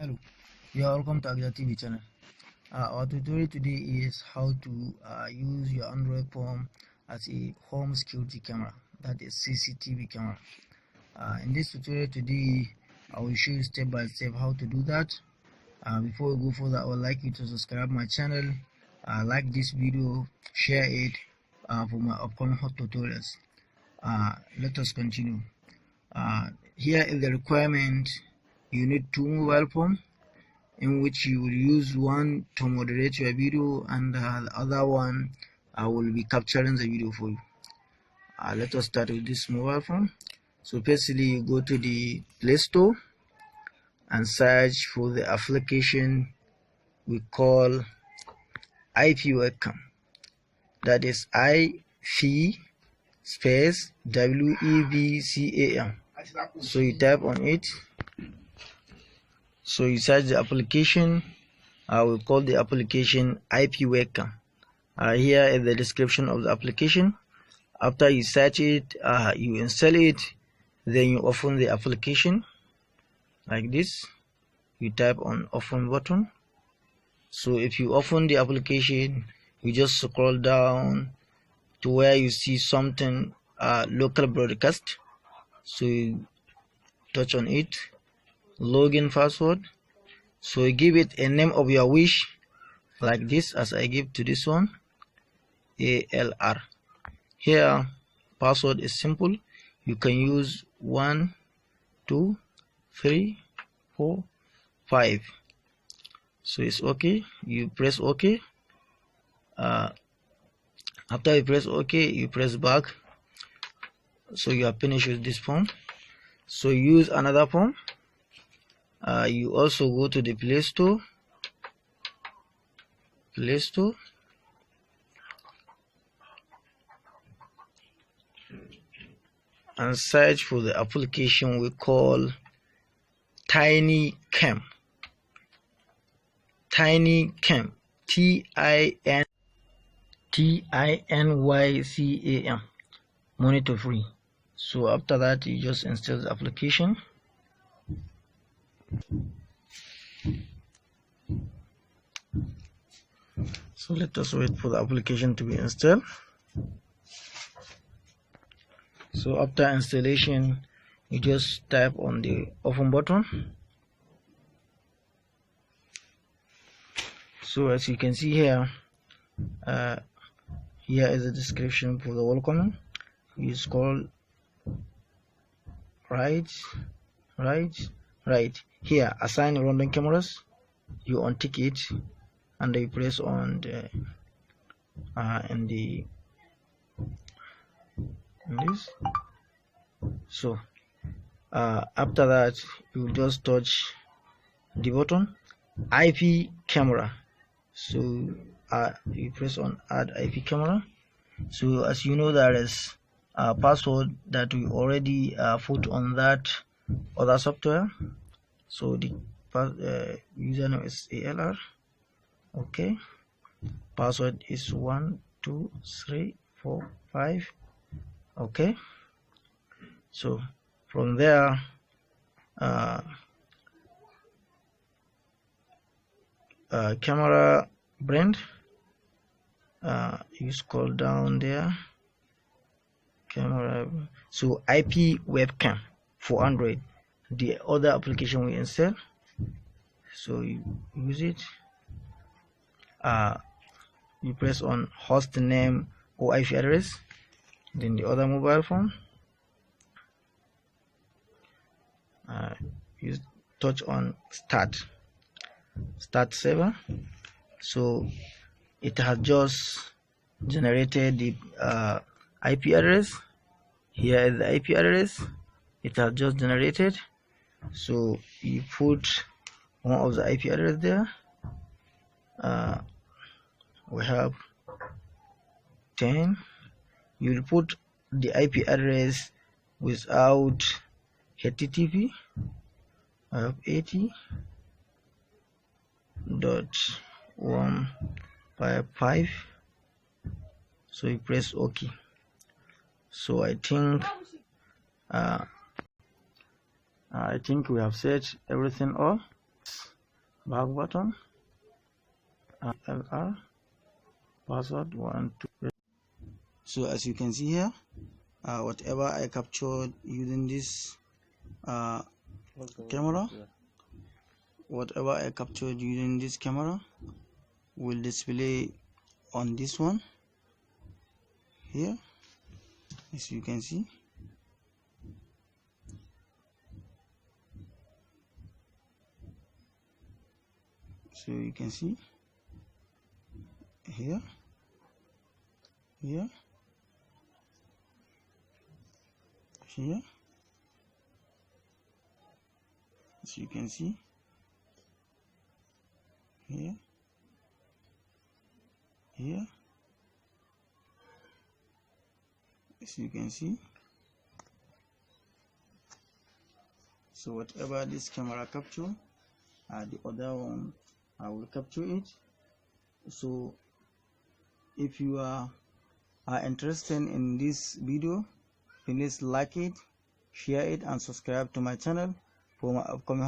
Hello, you are welcome to Agda TV channel. Our tutorial today is how to use your Android phone as a home security camera, that is CCTV camera. In this tutorial today, I will show you step by step how to do that. Before we go further, I would like you to subscribe my channel, like this video, share it for my upcoming hot tutorials. Let us continue. Here is the requirement. You need two mobile phones, in which you will use one to moderate your video and the other one will be capturing the video for you. Let us start with this mobile phone. So basically, you go to the Play Store and search for the application we call IP webcam, that is IP space WEBCAM. So you type on it. So you search the application. I will call the application IP webcam. Here is the description of the application. After you search it, you install it, then you open the application like this. You type on open button. So if you open the application, you just scroll down to where you see something local broadcast. So you touch on it. Login password. So you give it a name of your wish, like this, as I give to this one, ALR. Here password is simple. You can use 1 2 3 4 5. So it's okay. You press OK. After you press OK, you press back. So you are finished with this form. So use another form. You also go to the Play Store and search for the application we call TinyCam. TinyCam, TinyCam, monitor free. So after that, you just install the application. So let us wait for the application to be installed. So after installation, you just tap on the open button. So as you can see here, here is the description for the welcome. You scroll right. Here, assign random cameras. You untick it and you press on the in this. So after that, you just touch the button IP camera. So you press on add IP camera. So as you know, there is a password that we already put on that other software. So the username is ALR. Okay, password is 1 2 3 4 5. Okay, so from there camera brand, you scroll down there, camera. So IP webcam for Android, the other application we install. So you use it. You press on host name or IP address, then the other mobile phone. You touch on start server. So it has just generated the IP address. Here is the IP address. It has just generated. So you put one of the IP address there. We have 10. You put the IP address without HTTP. I have 80.155. So you press OK. So I think we have set everything up. back button, and LR, password 1 2. So as you can see here, whatever I captured using this camera, will display on this one here, as you can see. So you can see here, here, here, as you can see here, here, as you can see. So whatever this camera capture, the other one I will capture it. So if you are interested in this video, please like it, share it, and subscribe to my channel for my upcoming